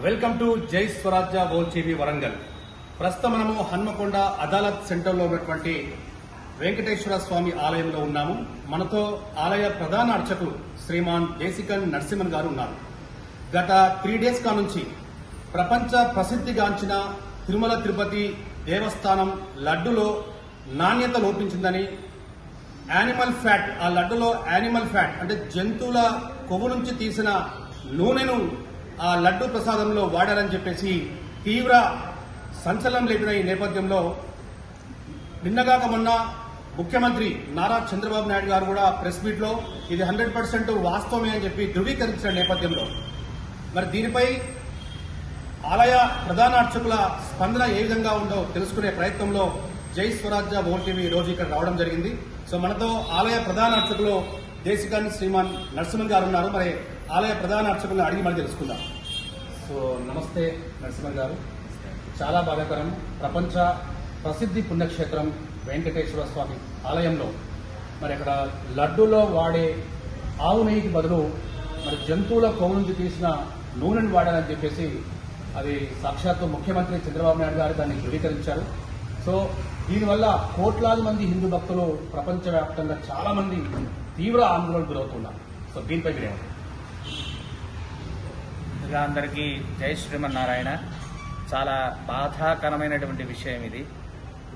Welcome to జై స్వరాజ్య ఓల్టీవీ వరంగల్. ప్రస్తుతం మనము హన్మకొండ అదాలత్ సెంటర్లో ఉన్నటువంటి వెంకటేశ్వర స్వామి ఆలయంలో ఉన్నాము. మనతో ఆలయ ప్రధాన అర్చకులు శ్రీమాన్ దేశికన్ నరసింహన్ గారు ఉన్నారు. గత 3 days నుంచి ప్రపంచ ప్రసిద్ధిగాంచిన తిరుమల తిరుపతి దేవస్థానం లడ్డులో నాణ్యత లోపించిందని, యానిమల్ ఫ్యాట్, ఆ లడ్డులో యానిమల్ ఫ్యాట్ అంటే జంతువుల కొవ్వు నుంచి తీసిన నూనెను ఆ లడ్డు ప్రసాదంలో వాడారని చెప్పేసి తీవ్ర సంచలనం లేపిన ఈ నేపథ్యంలో నిన్నగాక మొన్న ముఖ్యమంత్రి నారా చంద్రబాబు నాయుడు గారు కూడా ప్రెస్ మీట్ లో ఇది 100% వాస్తవమే అని చెప్పి ధృవీకరించిన నేపథ్యంలో మరి దీనిపై ఆలయ ప్రధాన అర్చకుల స్పందన ఏ విధంగా ఉందో తెలుసుకునే ప్రయత్నంలో జై స్వరాజ్య ఓల్టీవీ రోజు ఇక్కడ రావడం జరిగింది. సో మనతో ఆలయ ప్రధాన అర్చకులు దేశికన్ శ్రీమాన్ నరసింహన్ గారు ఉన్నారు. మరి ఆలయ ప్రధాన అర్చకులను అడిగి మనం తెలుసుకుందాం. సో నమస్తే నరసింహన్ గారు. చాలా బాధాకరం, ప్రపంచ ప్రసిద్ధి పుణ్యక్షేత్రం వెంకటేశ్వర స్వామి ఆలయంలో మరి అక్కడ లడ్డూలో వాడే ఆవు నెయ్యికి బదులు మరి జంతువుల కొవ్వు నుంచి తీసిన నూనెను వాడాలని చెప్పేసి అది సాక్షాత్తు ముఖ్యమంత్రి చంద్రబాబు నాయుడు గారు దాన్ని ధృవీకరించారు. సో దీనివల్ల కోట్లాది మంది హిందూ భక్తులు ప్రపంచవ్యాప్తంగా చాలా మంది తీవ్ర ఆందోళనకు గురవుతున్నారు. సో దీనిపై మీరేమంటారు? అందరికీ జై శ్రీమన్నారాయణ. చాలా బాధాకరమైనటువంటి విషయం ఇది.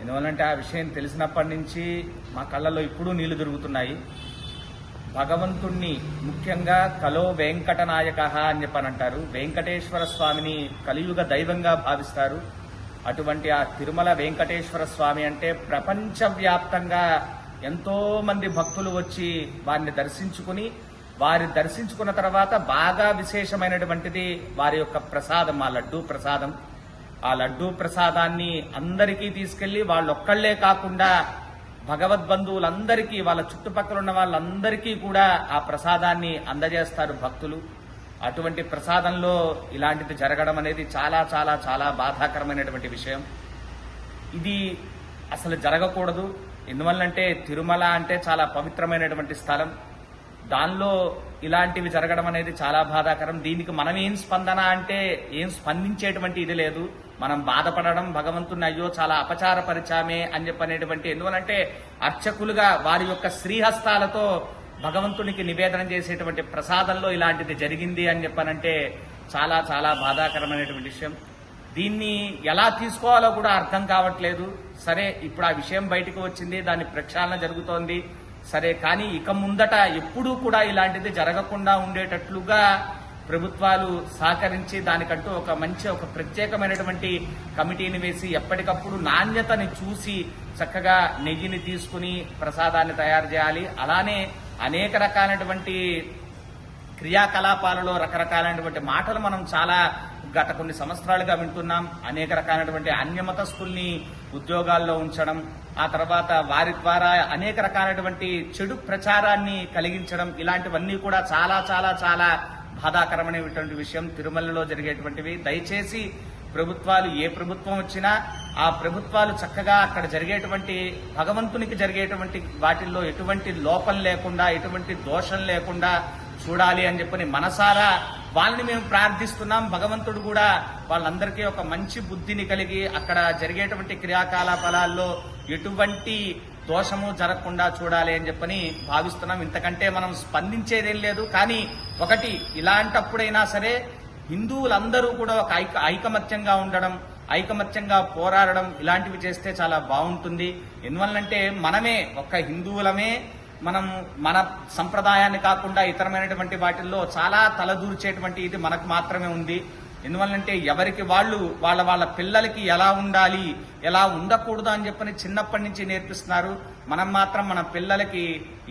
ఎందువల్లంటే ఆ విషయం తెలిసినప్పటి నుంచి మా కళ్ళల్లో ఇప్పుడు నీళ్లు తిరుగుతున్నాయి. భగవంతుణ్ణి ముఖ్యంగా కలో వెంకటనాయక అని చెప్పనంటారు. వెంకటేశ్వర స్వామిని కలియుగ దైవంగా భావిస్తారు. అటువంటి ఆ తిరుమల వెంకటేశ్వర స్వామి అంటే ప్రపంచవ్యాప్తంగా ఎంతో మంది భక్తులు వచ్చి వారిని దర్శించుకుని, వారి దర్శించుకున్న తర్వాత బాగా విశేషమైనటువంటిది వారి యొక్క ప్రసాదం, ఆ లడ్డూ ప్రసాదం. ఆ లడ్డూ ప్రసాదాన్ని అందరికీ తీసుకెళ్లి వాళ్ళొక్కళ్లే కాకుండా భగవద్బంధువులందరికీ, వాళ్ళ చుట్టుపక్కల ఉన్న వాళ్ళందరికీ కూడా ఆ ప్రసాదాన్ని అందజేస్తారు భక్తులు. అటువంటి ప్రసాదంలో ఇలాంటిది జరగడం అనేది చాలా చాలా చాలా బాధాకరమైనటువంటి విషయం. ఇది అసలు జరగకూడదు. ఎందువల్లంటే తిరుమల అంటే చాలా పవిత్రమైనటువంటి స్థలం. దానిలో ఇలాంటివి జరగడం అనేది చాలా బాధాకరం. దీనికి మనం ఏం స్పందన అంటే ఏం స్పందించేటువంటి ఇది లేదు. మనం బాధపడడం, భగవంతుని అయ్యో చాలా అపచారపరిచామే అని చెప్పనేటువంటి, ఎందువలంటే అర్చకులుగా వారి యొక్క శ్రీహస్తాలతో భగవంతునికి నివేదన చేసేటువంటి ప్రసాదంలో ఇలాంటిది జరిగింది అని చెప్పనంటే చాలా చాలా బాధాకరమైనటువంటి విషయం. దీన్ని ఎలా తీసుకోవాలో కూడా అర్థం కావట్లేదు. సరే, ఇప్పుడు ఆ విషయం బయటకు వచ్చింది, దాని ప్రక్షాళన జరుగుతోంది సరే, కానీ ఇక ముందట ఎప్పుడూ కూడా ఇలాంటిది జరగకుండా ఉండేటట్లుగా ప్రభుత్వాలు సహకరించి దానికంటూ ఒక ప్రత్యేకమైనటువంటి కమిటీని వేసి ఎప్పటికప్పుడు నాణ్యతని చూసి చక్కగా నెయ్యిని తీసుకుని ప్రసాదాన్ని తయారు చేయాలి. అలానే అనేక రకాలైనటువంటి క్రియాకలాపాలలో రకరకాలైనటువంటి మాటలు మనం చాలా గత కొన్ని సంవత్సరాలుగా వింటున్నాం. అనేక రకాలైనటువంటి అన్యమతస్తుల్ని ఉద్యోగాల్లో ఉంచడం, ఆ తర్వాత వారి ద్వారా అనేక రకాలైనటువంటి చెడు ప్రచారాన్ని కలిగించడం, ఇలాంటివన్నీ కూడా చాలా చాలా చాలా బాధాకరమైనటువంటి విషయం తిరుమలలో జరిగేటువంటివి. దయచేసి ప్రభుత్వాలు, ఏ ప్రభుత్వం వచ్చినా ఆ ప్రభుత్వాలు చక్కగా అక్కడ జరిగేటువంటి భగవంతునికి జరిగేటువంటి వాటిల్లో ఎటువంటి లోపం లేకుండా, ఎటువంటి దోషం లేకుండా చూడాలి అని చెప్పని మనసారా వాళ్ళని మేము ప్రార్థిస్తున్నాం. భగవంతుడు కూడా వాళ్ళందరికీ ఒక మంచి బుద్ధిని కలిగి అక్కడ జరిగేటువంటి క్రియాకలాపాలలో ఎటువంటి దోషము జరగకుండా చూడాలి అని చెప్పని భావిస్తున్నాం. ఇంతకంటే మనం స్పందించేదేం లేదు. కానీ ఒకటి, ఇలాంటప్పుడైనా సరే హిందువులందరూ కూడా ఒక ఐకమత్యంగా ఉండడం, ఐకమత్యంగా పోరాడడం, ఇలాంటివి చేస్తే చాలా బాగుంటుంది. ఎందువల్లంటే మనమే ఒక్క హిందువులమే మనం మన సంప్రదాయాన్ని కాకుండా ఇతరమైనటువంటి వాటిల్లో చాలా తలదూర్చేటువంటి ఇది మనకు మాత్రమే ఉంది. ఎందువల్లంటే ఎవరికి వాళ్ళు వాళ్ళ పిల్లలకి ఎలా ఉండాలి, ఎలా ఉండకూడదు అని చెప్పని చిన్నప్పటి నుంచి నేర్పిస్తున్నారు. మనం మాత్రం మన పిల్లలకి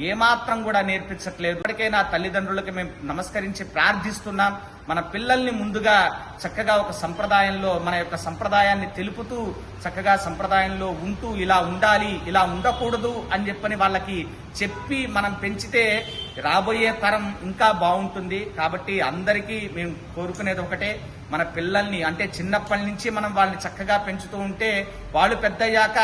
ఏమాత్రం కూడా నేర్పించట్లేదు. ఇప్పటికైనా తల్లిదండ్రులకి మేము నమస్కరించి ప్రార్థిస్తున్నాం. మన పిల్లల్ని ముందుగా చక్కగా ఒక సంప్రదాయంలో మన యొక్క సంప్రదాయాన్ని తెలుపుతూ చక్కగా సంప్రదాయంలో ఉంటూ ఇలా ఉండాలి, ఇలా ఉండకూడదు అని చెప్పని వాళ్ళకి చెప్పి మనం పెంచితే రాబోయే తరం ఇంకా బాగుంటుంది. కాబట్టి అందరికీ మేము కోరుకునేది ఒకటే, మన పిల్లల్ని అంటే చిన్నప్పటి నుంచి మనం వాళ్ళని చక్కగా పెంచుతూ ఉంటే వాళ్ళు పెద్దయ్యాక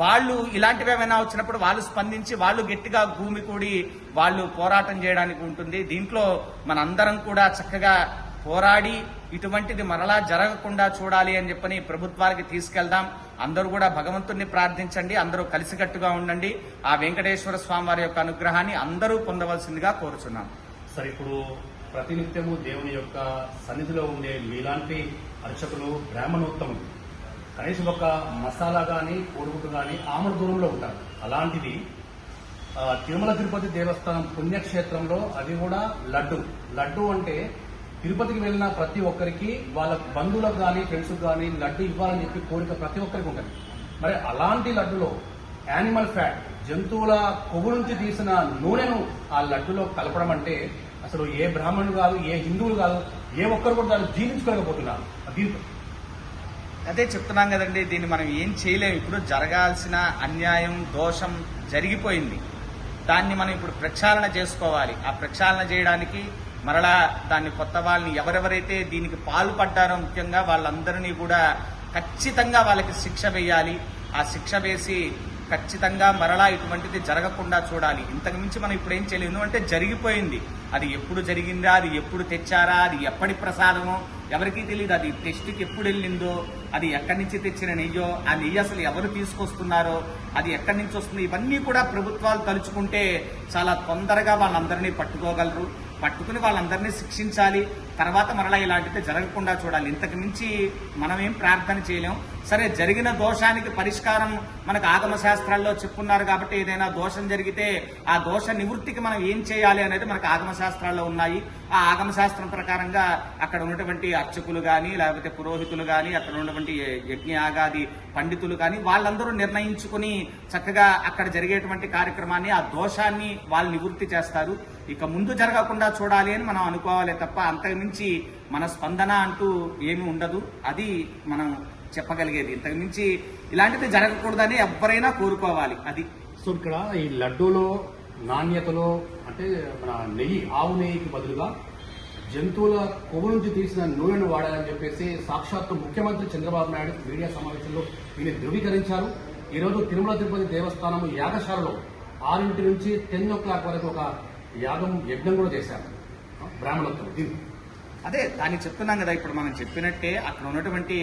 వాళ్ళు ఇలాంటివి ఏమైనా వచ్చినప్పుడు వాళ్ళు స్పందించి వాళ్ళు గట్టిగా భూమి కూడి వాళ్ళు పోరాటం చేయడానికి ఉంటుంది. దీంట్లో మనందరం కూడా చక్కగా పోరాడి ఇటువంటిది మరలా జరగకుండా చూడాలి అని చెప్పని ప్రభుత్వానికి తీసుకెళ్దాం. అందరూ కూడా భగవంతుణ్ణి ప్రార్థించండి, అందరూ కలిసికట్టుగా ఉండండి. ఆ వెంకటేశ్వర స్వామి వారి యొక్క అనుగ్రహాన్ని అందరూ పొందవలసిందిగా కోరుచున్నాం. సరే, ఇప్పుడు ప్రతినిత్యము దేవుని యొక్క సన్నిధిలో ఉండే మీలాంటి అర్చకులు బ్రాహ్మణోత్తములు కనీసం ఒక మసాలా గాని కోడిగుడ్డు గాని ఆమడ దూరంలో ఉంటారు. అలాంటిది తిరుమల తిరుపతి దేవస్థానం పుణ్యక్షేత్రంలో అది కూడా లడ్డు అంటే తిరుపతికి వెళ్ళిన ప్రతి ఒక్కరికి వాళ్ళ బంధువులకు కానీ ఫ్రెండ్స్కి కానీ లడ్డు ఇవ్వాలని చెప్పి కోరిక ప్రతి ఒక్కరికి ఉంటుంది. మరి అలాంటి లడ్డులో యానిమల్ ఫ్యాట్, జంతువుల కొవ్వు నుంచి తీసిన నూనెను ఆ లడ్డులో కలపడం అంటే అసలు ఏ బ్రాహ్మణుడు కాదు, ఏ హిందువులు కాదు, ఏ ఒక్కరు కూడా దాన్ని జీర్ణించుకోలేకపోతున్నారు. దీంతో అదే చెప్తున్నాం కదండి, దీన్ని మనం ఏం చేయలేము. ఇప్పుడు జరగాల్సిన అన్యాయం, దోషం జరిగిపోయింది. దాన్ని మనం ఇప్పుడు ప్రక్షాళన చేసుకోవాలి. ఆ ప్రక్షాళన చేయడానికి మరలా దాన్ని కొత్త వాళ్ళని ఎవరెవరైతే దీనికి పాల్పడ్డారో ముఖ్యంగా వాళ్ళందరినీ కూడా ఖచ్చితంగా వాళ్ళకి శిక్ష వేయాలి. ఆ శిక్ష వేసి ఖచ్చితంగా మరలా ఇటువంటిది జరగకుండా చూడాలి. ఇంతకు మించి మనం ఇప్పుడు ఏం చేయలేదు. ఎందుకంటే జరిగిపోయింది. అది ఎప్పుడు జరిగిందా, అది ఎప్పుడు తెచ్చారా, అది ఎప్పటి ప్రసాదమో ఎవరికీ తెలియదు. అది టెస్ట్కి ఎప్పుడు వెళ్ళిందో, అది ఎక్కడి నుంచి తెచ్చిన నెయ్యో, ఆ నెయ్యి అసలు ఎవరు తీసుకొస్తున్నారో, అది ఎక్కడి నుంచి వస్తుంది, ఇవన్నీ కూడా ప్రభుత్వాలు తలుచుకుంటే చాలా తొందరగా వాళ్ళందరినీ పట్టుకోగలరు. పట్టుకుని వాళ్ళందరినీ శిక్షించాలి. తర్వాత మరలా ఇలాంటిది జరగకుండా చూడాలి. ఇంతకు మించి మనం ఏం ప్రార్థన చేయలేం. సరే, జరిగిన దోషానికి పరిష్కారం మనకు ఆగమ శాస్త్రాల్లో చెప్పున్నారు కాబట్టి ఏదైనా దోషం జరిగితే ఆ దోష నివృత్తికి మనం ఏం చేయాలి అనేది మనకు ఆగమ శాస్త్రాల్లో ఉన్నాయి. ఆ ఆగమ శాస్త్రం ప్రకారంగా అక్కడ ఉన్నటువంటి అర్చకులు కానీ, లేకపోతే పురోహితులు కానీ, అక్కడ ఉన్నటువంటి యజ్ఞయాగాది పండితులు కానీ వాళ్ళందరూ నిర్ణయించుకుని చక్కగా అక్కడ జరిగేటువంటి కార్యక్రమాన్ని, ఆ దోషాన్ని వాళ్ళు నివృత్తి చేస్తారు. ఇక ముందు జరగకుండా చూడాలి అని మనం అనుకోవాలి తప్ప అంతకుమించి మన స్పందన అంటూ ఏమీ ఉండదు. అది మనం చెప్పగలిగేది. ఇంతకు మించి ఇలాంటిది జరగకూడదని ఎవరైనా కోరుకోవాలి. అది సో ఇక్కడ ఈ లడ్డూలో నాణ్యతలో అంటే మన నెయ్యి, ఆవు నెయ్యికి బదులుగా జంతువుల కొవ్వు నుంచి తీసిన నూనెను వాడాలని చెప్పేసి సాక్షాత్తు ముఖ్యమంత్రి చంద్రబాబు నాయుడు మీడియా సమావేశంలో దీన్ని ధృవీకరించారు. ఈరోజు తిరుమల తిరుపతి దేవస్థానం యాగశాలలో 6 నుంచి 10 o'clock వరకు ఒక యజ్ఞం కూడా చేశారు బ్రాహ్మణోత్తములు. అదే దాన్ని చెప్తున్నాం కదా, ఇప్పుడు మనం చెప్పినట్టే అక్కడ ఉన్నటువంటి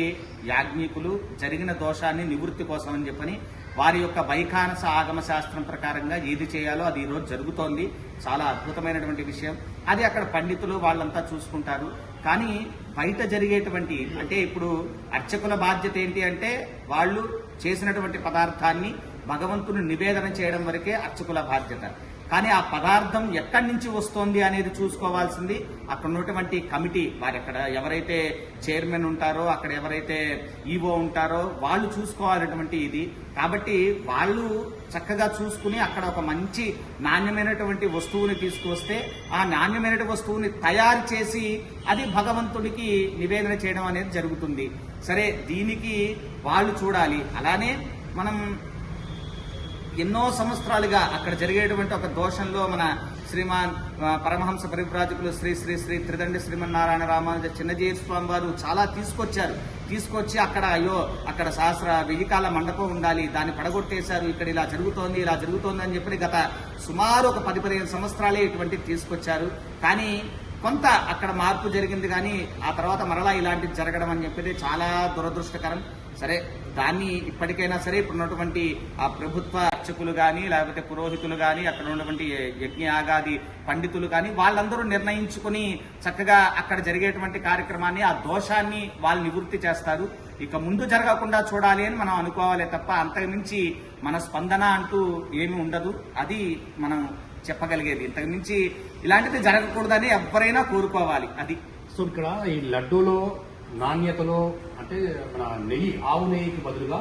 యాజ్ఞికులు జరిగిన దోషాన్ని నివృత్తి కోసం అని చెప్పని వారి యొక్క వైఖానస ఆగమ శాస్త్రం ప్రకారంగా ఏది చేయాలో అది ఈరోజు జరుగుతోంది. చాలా అద్భుతమైనటువంటి విషయం. అది అక్కడ పండితులు వాళ్ళంతా చూసుకుంటారు. కానీ బయట జరిగేటువంటి అంటే ఇప్పుడు అర్చకుల బాధ్యత ఏంటి అంటే వాళ్ళు చేసినటువంటి పదార్థాన్ని భగవంతుని నివేదన చేయడం వరకే అర్చకుల బాధ్యత. కానీ ఆ పదార్థం ఎక్కడి నుంచి వస్తోంది అనేది చూసుకోవాల్సింది అక్కడ ఉన్నటువంటి కమిటీ. వారు అక్కడ ఎవరైతే చైర్మన్ ఉంటారో, అక్కడ ఎవరైతే ఈవో ఉంటారో వాళ్ళు చూసుకోవాలన్నటువంటి ఇది. కాబట్టి వాళ్ళు చక్కగా చూసుకుని అక్కడ ఒక మంచి నాణ్యమైనటువంటి వస్తువుని తీసుకువస్తే ఆ నాణ్యమైన వస్తువుని తయారు చేసి అది భగవంతుడికి నివేదన చేయడం అనేది జరుగుతుంది. సరే, దీనికి వాళ్ళు చూడాలి. అలానే మనం ఎన్నో సంవత్సరాలుగా అక్కడ జరిగేటువంటి ఒక దోషంలో మన శ్రీమాన్ పరమహంస పరివ్రాజకులు శ్రీ శ్రీ శ్రీ త్రిదండి శ్రీమన్నారాయణ రామానుజ చిన్నజీర స్వామి వారు చాలా తీసుకొచ్చి అక్కడ అక్కడ సహస్ర వెయ్యికాల మండపం ఉండాలి, దాన్ని పడగొట్టేశారు, ఇక్కడ ఇలా జరుగుతోంది అని చెప్పి గత సుమారు ఒక 10-15 సంవత్సరాలే ఇటువంటివి తీసుకొచ్చారు. కానీ కొంత అక్కడ మార్పు జరిగింది. కానీ ఆ తర్వాత మరలా ఇలాంటివి జరగడం అని చెప్పేది చాలా దురదృష్టకరం. సరే, దాన్ని ఇప్పటికైనా సరే ఇప్పుడున్నటువంటి ఆ ప్రభుత్వ అర్చకులు కానీ, లేకపోతే పురోహితులు కానీ, అక్కడ ఉన్నటువంటి యజ్ఞయాగాది పండితులు కానీ వాళ్ళందరూ నిర్ణయించుకుని చక్కగా అక్కడ జరిగేటువంటి కార్యక్రమాన్ని, ఆ దోషాన్ని వాళ్ళు నివృత్తి చేస్తారు. ఇక ముందు జరగకుండా చూడాలి అని మనం అనుకోవాలి తప్ప అంతకుమించి మన స్పందన అంటూ ఏమీ ఉండదు. అది మనం చెప్పగలిగేది. ఇంతకు మించి ఇలాంటిది జరగకూడదని ఎవరైనా కోరుకోవాలి. అది సో ఇక్కడ ఈ లడ్డూలో నాణ్యతలో అంటే మన నెయ్యి, ఆవు నెయ్యికి బదులుగా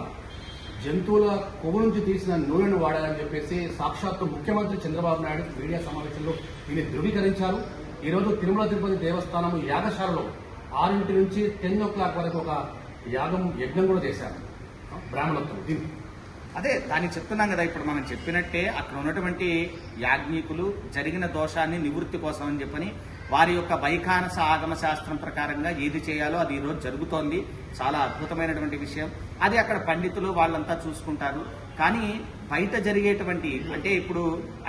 జంతువుల కొవ్వు నుంచి తీసిన నూనెను వాడాలని చెప్పేసి సాక్షాత్తు ముఖ్యమంత్రి చంద్రబాబు నాయుడు మీడియా సమావేశంలో దీన్ని ధృవీకరించారు. ఈరోజు తిరుమల తిరుపతి దేవస్థానం యాగశాలలో 6 నుంచి 10 o'clock వరకు ఒక యజ్ఞం కూడా చేశారు బ్రాహ్మణోత్తములు. అదే దాన్ని చెప్తున్నాం కదా, ఇప్పుడు మనం చెప్పినట్టే అక్కడ ఉన్నటువంటి యాజ్ఞికులు జరిగిన దోషాన్ని నివృత్తి కోసం అని చెప్పని వారి యొక్క వైఖానస ఆగమ శాస్త్రం ప్రకారంగా ఏది చేయాలో అది ఈరోజు జరుగుతోంది. చాలా అద్భుతమైనటువంటి విషయం. అది అక్కడ పండితులు వాళ్ళంతా చూసుకుంటారు. కానీ బయట జరిగేటువంటి అంటే ఇప్పుడు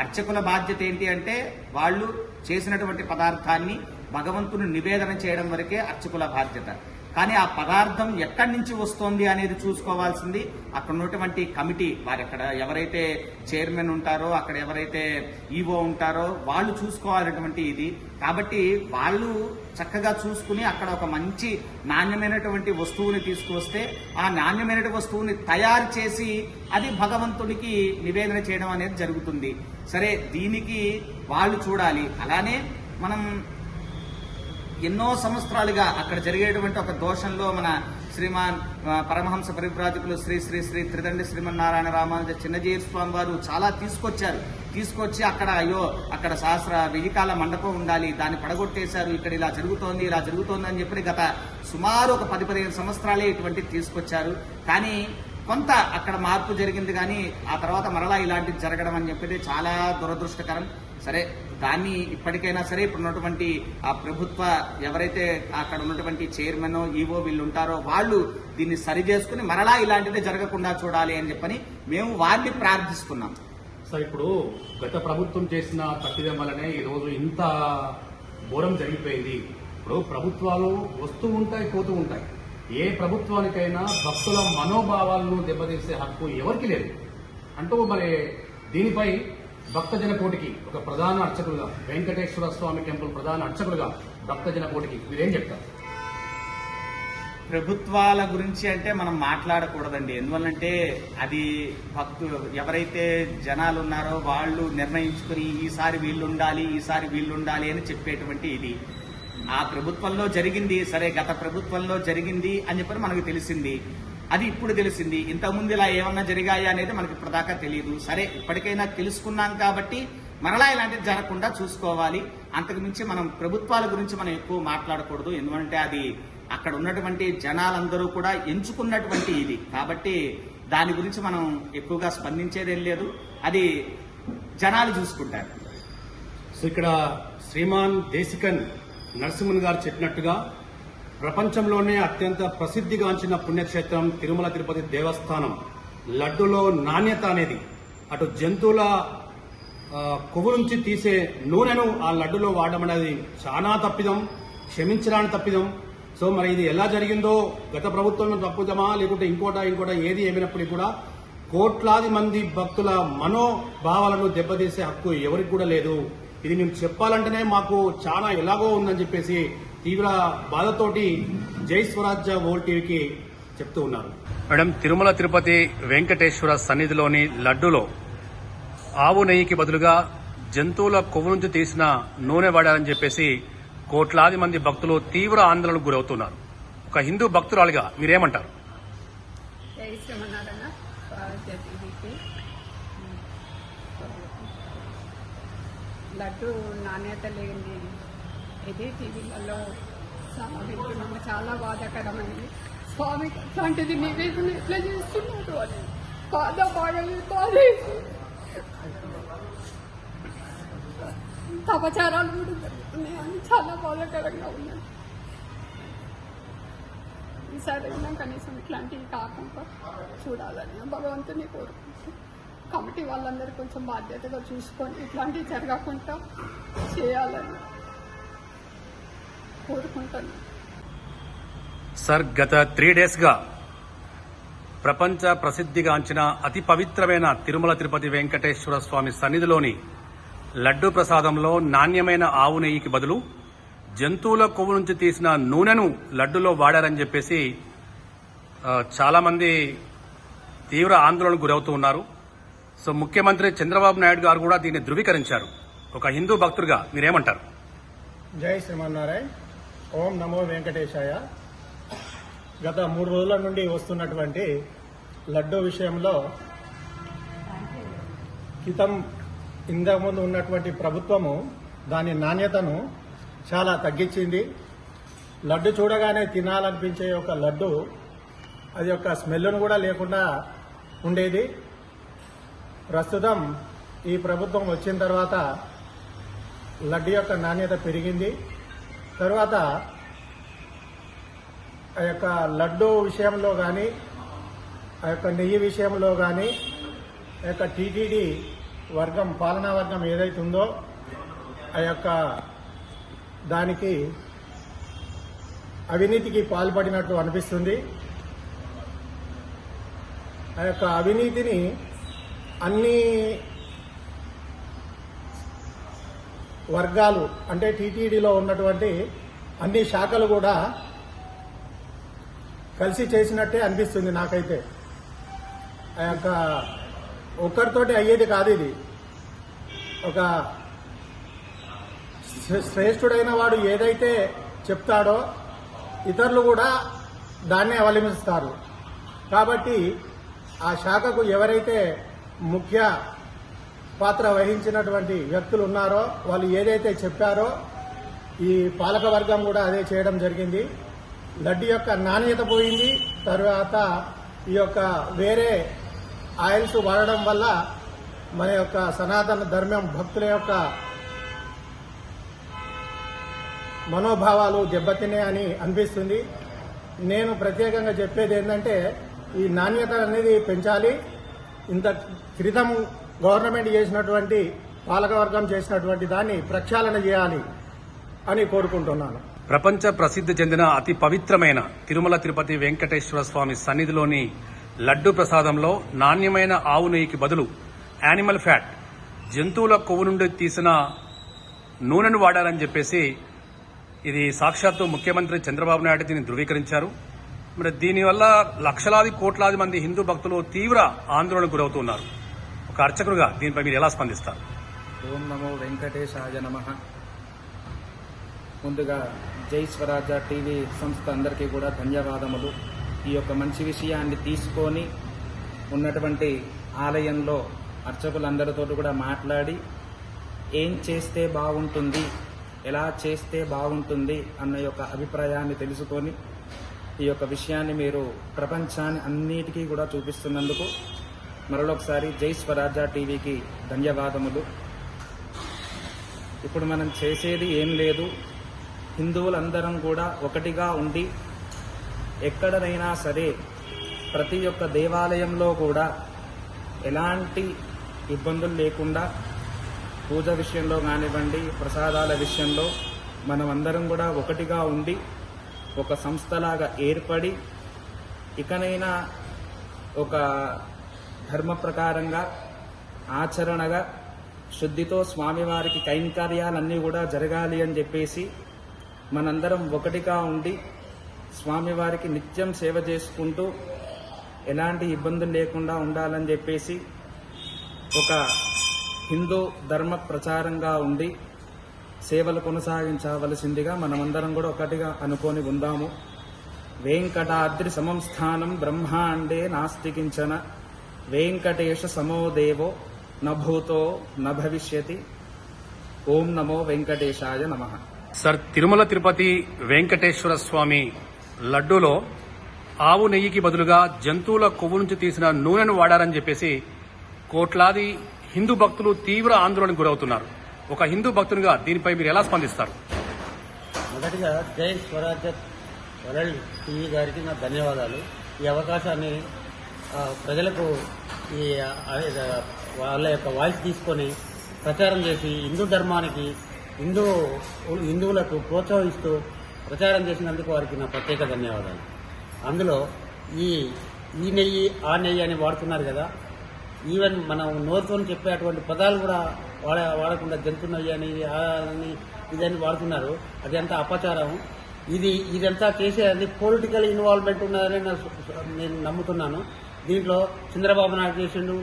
అర్చకుల బాధ్యత ఏంటి అంటే వాళ్ళు చేసినటువంటి పదార్థాన్ని భగవంతుని నివేదన చేయడం వరకే అర్చకుల బాధ్యత. కానీ ఆ పదార్థం ఎక్కడి నుంచి వస్తోంది అనేది చూసుకోవాల్సింది అక్కడ ఉన్నటువంటి కమిటీ, వారు అక్కడ ఎవరైతే చైర్మన్ ఉంటారో, అక్కడ ఎవరైతే ఈవో ఉంటారో వాళ్ళు చూసుకోవాలన్నటువంటి ఇది. కాబట్టి వాళ్ళు చక్కగా చూసుకుని అక్కడ ఒక మంచి నాణ్యమైనటువంటి వస్తువుని తీసుకువస్తే ఆ నాణ్యమైన వస్తువుని తయారు చేసి అది భగవంతుడికి నివేదన చేయడం అనేది జరుగుతుంది. సరే, దీనికి వాళ్ళు చూడాలి. అలానే మనం ఎన్నో సంవత్సరాలుగా అక్కడ జరిగేటువంటి ఒక దోషంలో మన శ్రీమాన్ పరమహంస పరివ్రాజకులు శ్రీ శ్రీ శ్రీ త్రిదండి శ్రీమన్నారాయణ రామానుజ చిన్నజీయర్ స్వామి వారు చాలా తీసుకొచ్చి అక్కడ సహస్ర వెయ్యికాల మండపం ఉండాలి, దాన్ని పడగొట్టేశారు, ఇక్కడ ఇలా జరుగుతోంది అని చెప్పి గత సుమారు ఒక 10-15 సంవత్సరాలే ఇటువంటి తీసుకొచ్చారు. కానీ కొంత అక్కడ మార్పు జరిగింది, కానీ ఆ తర్వాత మరలా ఇలాంటిది జరగడం అని చెప్పేది చాలా దురదృష్టకరం. సరే, దాన్ని ఇప్పటికైనా సరే ఇప్పుడు ఉన్నటువంటి ఆ ప్రభుత్వ ఎవరైతే అక్కడ ఉన్నటువంటి చైర్మన్ ఈవో వీళ్ళు ఉంటారో వాళ్ళు దీన్ని సరి చేసుకుని మరలా ఇలాంటిది జరగకుండా చూడాలి అని చెప్పని మేము వారిని ప్రార్థిస్తున్నాం. సార్, ఇప్పుడు గత ప్రభుత్వం చేసిన తప్పిదం వల్లనే ఈరోజు ఇంత ఘోరం జరిగిపోయింది. ఇప్పుడు ప్రభుత్వాలు వస్తూ ఉంటాయి, పోతూ ఉంటాయి. ఏ ప్రభుత్వానికైనా భక్తుల మనోభావాలను దెబ్బతీసే హక్కు ఎవరికి లేదు అంటూ మరి దీనిపై భక్తజన కోటికి ఒక ప్రధాన అర్చకులుగా, వెంకటేశ్వర స్వామి టెంపుల్ ప్రధాన అర్చకులుగా భక్తజన కోటికి మీరేం చెప్తారు? ప్రభుత్వాల గురించి అంటే మనం మాట్లాడకూడదండి. ఎందువల్లంటే అది ఎవరైతే జనాలు ఉన్నారో వాళ్ళు నిర్ణయించుకుని ఈసారి వీళ్ళుండాలి అని చెప్పేటువంటి ఇది. ఆ ప్రభుత్వంలో జరిగింది సరే, గత ప్రభుత్వంలో జరిగింది అని చెప్పి మనకు తెలిసింది. అది ఇప్పుడు తెలిసింది. ఇంతకుముందు ఇలా ఏమన్నా జరిగాయా అనేది మనకి ఇప్పటిదాకా తెలియదు. సరే, ఇప్పటికైనా తెలుసుకున్నాం కాబట్టి మరలా ఇలాంటివి జరగకుండా చూసుకోవాలి. అంతకుమించి మనం ప్రభుత్వాల గురించి మనం ఎక్కువ మాట్లాడకూడదు. ఎందుకంటే అది అక్కడ ఉన్నటువంటి జనాలందరూ కూడా ఎంచుకున్నటువంటి ఇది కాబట్టి దాని గురించి మనం ఎక్కువగా స్పందించేదేం లేదు. అది జనాలు చూసుకుంటారు. సో ఇక్కడ శ్రీమాన్ దేశికన్ నరసింహన్ గారు చెప్పినట్టుగా ప్రపంచంలోనే అత్యంత ప్రసిద్ధిగాంచిన పుణ్యక్షేత్రం తిరుమల తిరుపతి దేవస్థానం లడ్డులో నాణ్యత అనేది, అటు జంతువుల కొవ్వు నుంచి తీసే నూనెను ఆ లడ్డులో వాడడం అనేది చాలా తప్పిదం, క్షమించరాని తప్పిదం. సో మరి ఇది ఎలా జరిగిందో, గత ప్రభుత్వంలో తప్పుదమా లేకుంటే ఇంకోట ఏది ఏమైనప్పటికీ కూడా కోట్లాది మంది భక్తుల మనోభావాలను దెబ్బతీసే హక్కు ఎవరికి కూడా లేదు. ఇది మేము చెప్పాలంటేనే మాకు చాలా ఎలాగో ఉందని చెప్పేసి తీవ్ర బాధతోటి జై స్వరాజ్య వరల్డ్ టీవీకి చెప్తూ ఉన్నారు. మేడం, తిరుమల తిరుపతి వెంకటేశ్వర సన్నిధిలోని లడ్డులో ఆవు నెయ్యికి బదులుగా జంతువుల కొవ్వు నుంచి తీసిన నూనె వాడారని చెప్పేసి కోట్లాది మంది భక్తులు తీవ్ర ఆందోళనకు గురవుతున్నారు. ఒక హిందూ భక్తురాలిగా మీరేమంటారు? లడ్డు నాణ్యత లేని ఇది టీవీలలో చాలా వింటున్నాము. చాలా బాధాకరమైంది. స్వామికి అట్లాంటిది నివేదన ఎట్లా చేస్తున్నారు అని బాధేసి అపచారాలు కూడా జరుగుతున్నాయని చాలా బాధాకరంగా ఉన్నాయి. ఈసారి కనీసం ఇట్లాంటివి కాకుండా చూడాలని భగవంతుని కోరుకుంటున్నాను. కమిటీ వాళ్ళందరూ కొంచెం బాధ్యతగా చూసుకొని ఇట్లాంటివి జరగకుండా చేయాలని కోరుకుంటాను. సార్, గత 3 days గా ప్రపంచ ప్రసిద్ధిగాంచిన అతి పవిత్రమైన తిరుమల తిరుపతి వెంకటేశ్వర స్వామి సన్నిధిలోని లడ్డూ ప్రసాదంలో నాణ్యమైన ఆవు నెయ్యికి బదులు జంతువుల కొవ్వు నుంచి తీసిన నూనెను లడ్డులో వాడారని చెప్పేసి చాలా మంది తీవ్ర ఆందోళనకు గురవుతూ ఉన్నారు. సో ముఖ్యమంత్రి చంద్రబాబు నాయుడు గారు కూడా దీన్ని ధృవీకరించారు. ఒక హిందూ భక్తుడిగా మీరేమంటారు? జై శ్రీమన్నారాయణ. ఓం నమో వెంకటేశాయ. గత 3 రోజుల నుండి వస్తున్నటువంటి లడ్డూ విషయంలో ఇంతకుముందు ఉన్నటువంటి ప్రభుత్వము దాని నాణ్యతను చాలా తగ్గించింది. లడ్డు చూడగానే తినాలనిపించే ఒక లడ్డు అది యొక్క స్మెల్ను కూడా లేకుండా ఉండేది. ప్రస్తుతం ఈ ప్రభుత్వం వచ్చిన తర్వాత లడ్డు యొక్క నాణ్యత పెరిగింది. తర్వాత ఆ యొక్క లడ్డు విషయంలో కానీ, ఆ యొక్క నెయ్యి విషయంలో కానీ, ఆ యొక్క టీటీడీ వర్గం, పాలనా వర్గం ఏదైతే ఉందో ఆ యొక్క దానికి అవినీతికి పాల్పడినట్టు అనిపిస్తుంది. ఆ యొక్క అవినీతిని అన్ని వర్గాలు అంటే టీటీడీలో ఉన్నటువంటి అన్ని శాఖలు కూడా కలిసి చేసినట్టే అనిపిస్తుంది నాకైతే. ఆ యొక్క ఒక్కరితోటి అయ్యేది కాదు ఇది. ఒక శ్రేష్ఠుడైన వాడు ఏదైతే చెప్తాడో ఇతరులు కూడా దాన్నే అవలంబిస్తారు. కాబట్టి ఆ శాఖకు ఎవరైతే ముఖ్య పాత్ర వహించినటువంటి వ్యక్తులు ఉన్నారో వాళ్ళు ఏదైతే చెప్పారో ఈ పాలక వర్గం కూడా అదే చేయడం జరిగింది. లడ్డు యొక్క నాణ్యత పోయింది. తర్వాత ఈ యొక్క వేరే ఆయిల్స్ వాడడం వల్ల మన యొక్క సనాతన ధర్మం భక్తుల యొక్క మనోభావాలు దెబ్బతినే అని అనిపిస్తుంది. నేను ప్రత్యేకంగా చెప్పేది ఏంటంటే ఈ నాణ్యత అనేది పెంచాలి. ఇంత క్రితం గవర్నమెంట్ చేసినటువంటి పాలకవర్గం చేసినటువంటి దాన్ని ప్రక్షాళన చేయాలి అని కోరుకుంటున్నాను. ప్రపంచ ప్రసిద్ధి చెందిన అతి పవిత్రమైన తిరుమల తిరుపతి వెంకటేశ్వర స్వామి సన్నిధిలోని లడ్డు ప్రసాదంలో నాణ్యమైన ఆవు నెయ్యికి బదులు యానిమల్ ఫ్యాట్ జంతువుల కొవ్వు నుండి తీసిన నూనెను వాడారని చెప్పేసి ఇది సాక్షాత్తు ముఖ్యమంత్రి చంద్రబాబు నాయుడు దీన్ని ధృవీకరించారు. మరి దీనివల్ల లక్షలాది కోట్లాది మంది హిందూ భక్తులు తీవ్ర ఆందోళనకు గురవుతున్నారు. ఒక అర్చకులుగా దీనిపై మీరు ఎలా స్పందిస్తారు? ఓం నమో వెంకటేశాయ నమః. ముందుగా జై స్వరాజ్య టీవీ సంస్థ అందరికీ కూడా ధన్యవాదములు. ఈ యొక్క మంచి విషయాన్ని తీసుకొని ఉన్నటువంటి ఆలయంలో అర్చకులందరితో కూడా మాట్లాడి ఏం చేస్తే బాగుంటుంది, ఎలా చేస్తే బాగుంటుంది అన్న యొక్క అభిప్రాయాన్ని తెలుసుకొని ఈ యొక్క విషయాన్ని మీరు ప్రపంచాన్ని అన్నిటికీ కూడా చూపిస్తున్నందుకు మరొకసారి జై స్వరాజ్య టీవీకి ధన్యవాదములు. ఇప్పుడు మనం చేసేది ఏం లేదు. హిందువులందరం కూడా ఒకటిగా ఉండి ఎక్కడనైనా సరే ప్రతి ఒక్క దేవాలయంలో కూడా ఎలాంటి ఇబ్బందులు లేకుండా పూజ విషయంలో కానివ్వండి, ప్రసాదాల విషయంలో మనం అందరం కూడా ఒకటిగా ఉండి ఒక సంస్థలాగా ఏర్పడి ఇకనైనా ఒక ధర్మ ప్రకారంగా ఆచరణగా శుద్ధితో స్వామివారికి కైంకర్యాలన్నీ కూడా జరగాలి అని చెప్పేసి మనందరం ఒకటిగా ఉండి స్వామివారికి నిత్యం సేవ చేసుకుంటూ ఎలాంటి ఇబ్బందులు లేకుండా ఉండాలని చెప్పేసి ఒక హిందూ ధర్మ ప్రచారంగా ఉండి సేవలు కొనసాగించవలసిందిగా మనమందరం కూడా ఒకటిగా అనుకొని ఉందాము. వెంకటాద్రి సమం స్థానం బ్రహ్మాండే నాస్తి కించన వెంకటేశ సమో దేవో నభూతో నభవిష్యతి. ఓం నమో వెంకటేశాయ నమః. సార్, తిరుమల తిరుపతి వెంకటేశ్వర స్వామి లడ్డూలో ఆవు నెయ్యికి బదులుగా జంతువుల కొవ్వు నుంచి తీసిన నూనెను వాడారని చెప్పేసి కోట్లాది హిందూ భక్తులు తీవ్ర ఆందోళనకు గురవుతున్నారు. ఒక హిందూ భక్తునిగా దీనిపై మీరు ఎలా స్పందిస్తారు? మొదటిగా జై స్వరాజ్య వరల్డ్ టీవీ గారికి నా ధన్యవాదాలు. ఈ అవకాశాన్ని ప్రజలకు ఈ వాళ్ళ యొక్క వాయిస్ తీసుకొని ప్రచారం చేసి హిందూ ధర్మానికి హిందువులకు ప్రోత్సహిస్తూ ప్రచారం చేసినందుకు వారికి నా ప్రత్యేక ధన్యవాదాలు. అందులో ఈ నెయ్యి ఆ నెయ్యి అని వాడుతున్నారు కదా, ఈవెన్ మనం నోరుతో చెప్పేటువంటి పదాలు కూడా వాడకుండా జంతు నెయ్యి అని ఇదని వాడుతున్నారు. అది అంతా అపచారం. ఇదంతా చేసేది పొలిటికల్ ఇన్వాల్వ్మెంట్ ఉన్నదని నేను నమ్ముతున్నాను. దీంట్లో చంద్రబాబు నాయుడు చేసిండు,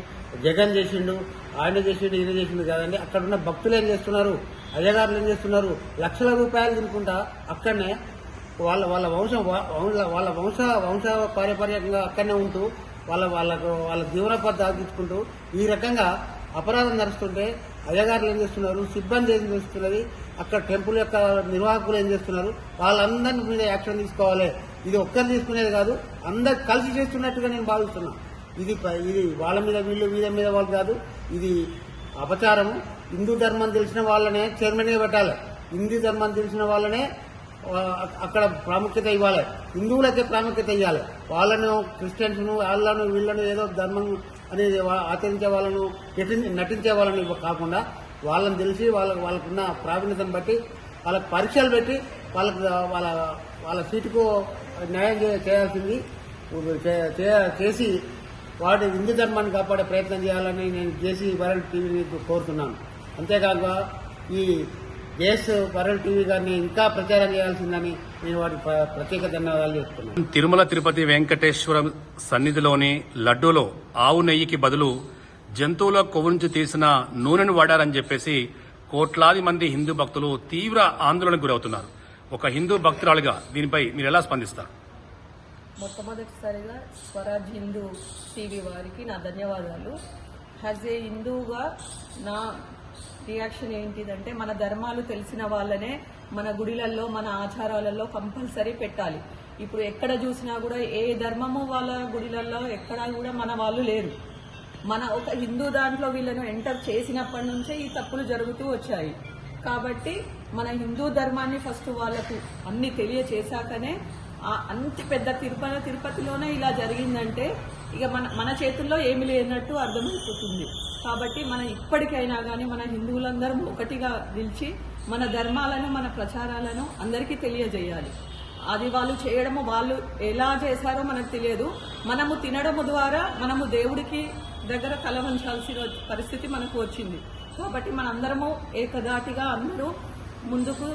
జగన్ చేసిండు, ఆయన చేసిండు, ఈయన చేసిండు కాదండి. అక్కడ ఉన్న భక్తులు ఏం చేస్తున్నారు, అయ్యగారులు ఏం చేస్తున్నారు, లక్షల రూపాయలు తినుకుంటా అక్కడనే వాళ్ళ వంశ పారపర్యంగా అక్కడనే ఉంటూ వాళ్ళ జీవనోపాధి సాగించుకుంటూ ఈ రకంగా అపరాధం నడుస్తుంటే అయ్యగారులు ఏం చేస్తున్నారు, సిబ్బంది ఏం చేస్తున్నది, అక్కడ టెంపుల్ యొక్క నిర్వాహకులు ఏం చేస్తున్నారు, వాళ్ళందరి మీద యాక్షన్ తీసుకోవాలి. ఇది ఒక్కరు తీసుకునేది కాదు, అందరు కలిసి చేస్తున్నట్టుగా నేను భావిస్తున్నా. ఇది వాళ్ళ మీద వీళ్ళ మీద వాళ్ళు కాదు, ఇది అపచారము. హిందూ ధర్మం తెలిసిన వాళ్ళనే చైర్మన్గా పెట్టాలి. హిందూ ధర్మం తెలిసిన వాళ్ళనే అక్కడ ప్రాముఖ్యత ఇవ్వాలి. హిందువులకే ప్రాముఖ్యత ఇవ్వాలి. వాళ్ళను క్రిస్టియన్స్ను వీళ్ళను ఏదో ధర్మం అనేది ఆచరించే వాళ్ళను నటించే వాళ్ళని కాకుండా వాళ్ళని తెలిసి వాళ్ళకున్న ప్రావీణ్యతను బట్టి వాళ్ళకి పరీక్షలు పెట్టి వాళ్ళకి వాళ్ళ వాళ్ళ సీటుకు న్యాయం చేయాల్సింది చేసి వాటి హిందూ ధర్మాన్ని కాపాడే ప్రయత్నం చేయాలని నేను జేసీ వరల్డ్ టీవీ కోరుతున్నాను. అంతేకాక ఈ జేఎస్ వరల్డ్ టీవీ గారిని ఇంకా ప్రచారం చేయాల్సిందని నేను వాటికి ప్రత్యేక ధన్యవాదాలు చెప్తున్నాను. తిరుమల తిరుపతి వెంకటేశ్వర సన్నిధిలోని లడ్డూలో ఆవు నెయ్యికి బదులు జంతువుల కొవ్వు నుంచి తీసిన నూనెను వాడారని చెప్పేసి కోట్లాది మంది హిందూ భక్తులు తీవ్ర ఆందోళనకు గురవుతున్నారు. ఒక హిందూ భక్తురాలుగా దీనిపై మీరు ఎలా స్పందిస్తారు? మొట్టమొదటిసారిగా స్వరాజ్ హిందూ టీవీ వారికి నా ధన్యవాదాలు. యాజ్ ఏ హిందూగా నా రియాక్షన్ ఏంటిదంటే, మన ధర్మాలు తెలిసిన వాళ్ళనే మన గుడిలలో మన ఆచారాలలో కంపల్సరీ పెట్టాలి. ఇప్పుడు ఎక్కడ చూసినా కూడా ఏ ధర్మము వాళ్ళ గుడిలలో ఎక్కడా కూడా మన వాళ్ళు లేరు. మన ఒక హిందూ దాంట్లో వీళ్ళను ఎంటర్ చేసినప్పటి నుంచే ఈ తప్పులు జరుగుతూ వచ్చాయి. కాబట్టి మన హిందూ ధర్మాన్ని ఫస్ట్ వాళ్ళకు అన్ని తెలియచేశాకనే అంత పెద్ద తిరుపతిలోనే ఇలా జరిగిందంటే ఇక మన చేతుల్లో ఏమి లేనట్టు అర్థమైపోతుంది. కాబట్టి మనం ఇప్పటికైనా కానీ మన హిందువులందరం ఒకటిగా నిలిచి మన ధర్మాలను మన ప్రచారాలను అందరికీ తెలియజేయాలి. అది వాళ్ళు చేయడము వాళ్ళు ఎలా చేశారో మనకు తెలియదు. మనము తినడము ద్వారా మనము దేవుడికి దగ్గర కలవంచాల్సిన పరిస్థితి మనకు వచ్చింది. కాబట్టి మనందరము ఏకదాటిగా అందరూ ముందుకు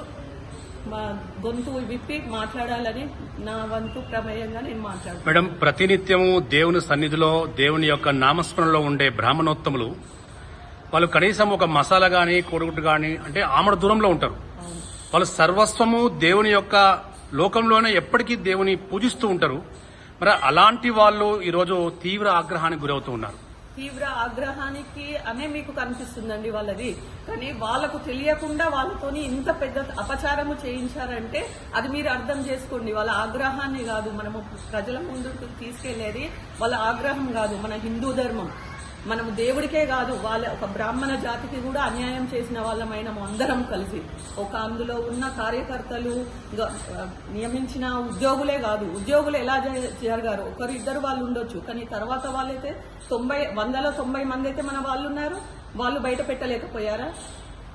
గొంతు విప్పి మాట్లాడాలని నా వంతు ప్రమేయంగా నేను మాట్లాడుతున్నాను. మేడం, ప్రతినిత్యము దేవుని సన్నిధిలో దేవుని యొక్క నామస్మరణలో ఉండే బ్రాహ్మణోత్తములు వాళ్ళు కనీసం ఒక మసాలా గాని కోడిగుడ్డు గాని అంటే ఆమడ దూరంలో ఉంటారు. వాళ్ళు సర్వస్వము దేవుని యొక్క లోకంలోనే ఎప్పటికీ దేవుని పూజిస్తూ ఉంటారు. మరి అలాంటి వాళ్ళు ఈరోజు తీవ్ర ఆగ్రహానికి గురవుతూ ఉన్నారు. తీవ్ర ఆగ్రహానికి అనే మీకు కనిపిస్తుందండి వాళ్ళది. కానీ వాళ్ళకు తెలియకుండా వాళ్ళతోని ఇంత పెద్ద అపచారము చేయించారంటే అది మీరు అర్థం చేసుకోండి. వాళ్ళ ఆగ్రహాన్ని కాదు మనము ప్రజల ముందుకు తీసుకెళ్లేది, వాళ్ళ ఆగ్రహం కాదు. మన హిందూ ధర్మం మనము దేవుడికే కాదు, వాళ్ళ ఒక బ్రాహ్మణ జాతికి కూడా అన్యాయం చేసిన వాళ్ళమైన అందరం కలిసి ఒక అందులో ఉన్న కార్యకర్తలు నియమించిన ఉద్యోగులే కాదు. ఉద్యోగులు ఎలా జరగారు, ఒకరు ఇద్దరు వాళ్ళు ఉండొచ్చు, కానీ తర్వాత వాళ్ళైతే 90 మంది అయితే మన వాళ్ళు ఉన్నారు. వాళ్ళు బయట పెట్టలేకపోయారా?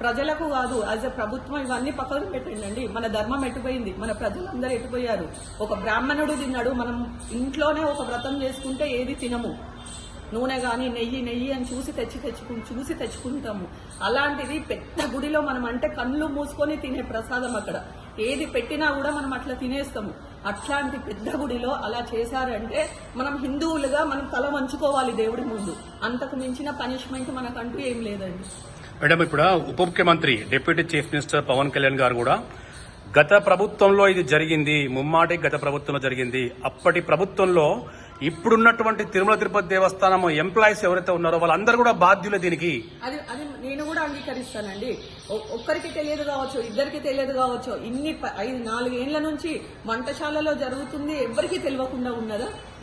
ప్రజలకు కాదు, యాజ్ ఎ ప్రభుత్వం ఇవన్నీ పక్కన పెట్టండి. మన ధర్మం ఎటుపోయింది, మన ప్రజలందరూ ఎటుపోయారు. ఒక బ్రాహ్మణుడు తిన్నాడు, మనం ఇంట్లోనే ఒక వ్రతం చేసుకుంటే ఏది తినము, నూనె కానీ నెయ్యి అని చూసి తెచ్చుకుంటాము. అలాంటిది పెద్ద గుడిలో మనం అంటే కళ్ళు మూసుకొని తినే ప్రసాదం అక్కడ ఏది పెట్టినా కూడా మనం అట్లా తినేస్తాము. అట్లాంటి పెద్ద గుడిలో అలా చేశారంటే మనం హిందువులుగా మనం తల వంచుకోవాలి దేవుడి ముందు. అంతకు మించిన పనిష్మెంట్ మనకంటూ ఏం లేదండి. మేడం, ఇప్పుడు ఉప ముఖ్యమంత్రి deputy chief minister Pawan Kalyan గారు కూడా గత ప్రభుత్వంలో ఇది జరిగింది, ముమ్మాటి గత ప్రభుత్వంలో జరిగింది. అప్పటి ప్రభుత్వంలో ఇప్పుడున్నటువంటి తిరుమల తిరుపతి దేవస్థానం ఎంప్లాయీస్ ఎవరైతే ఉన్నారో వాళ్ళందరూ కూడా బాధ్యులే దీనికి. అది నేను కూడా అంగీకరిస్తానండి. ఒక్కరికి తెలియదు కావచ్చు, ఇద్దరికి తెలియదు కావచ్చు. 4 ఏళ్ల నుంచి వంటశాలలో జరుగుతుంది, ఎవరికి తెలియకుండా ఉన్నదా?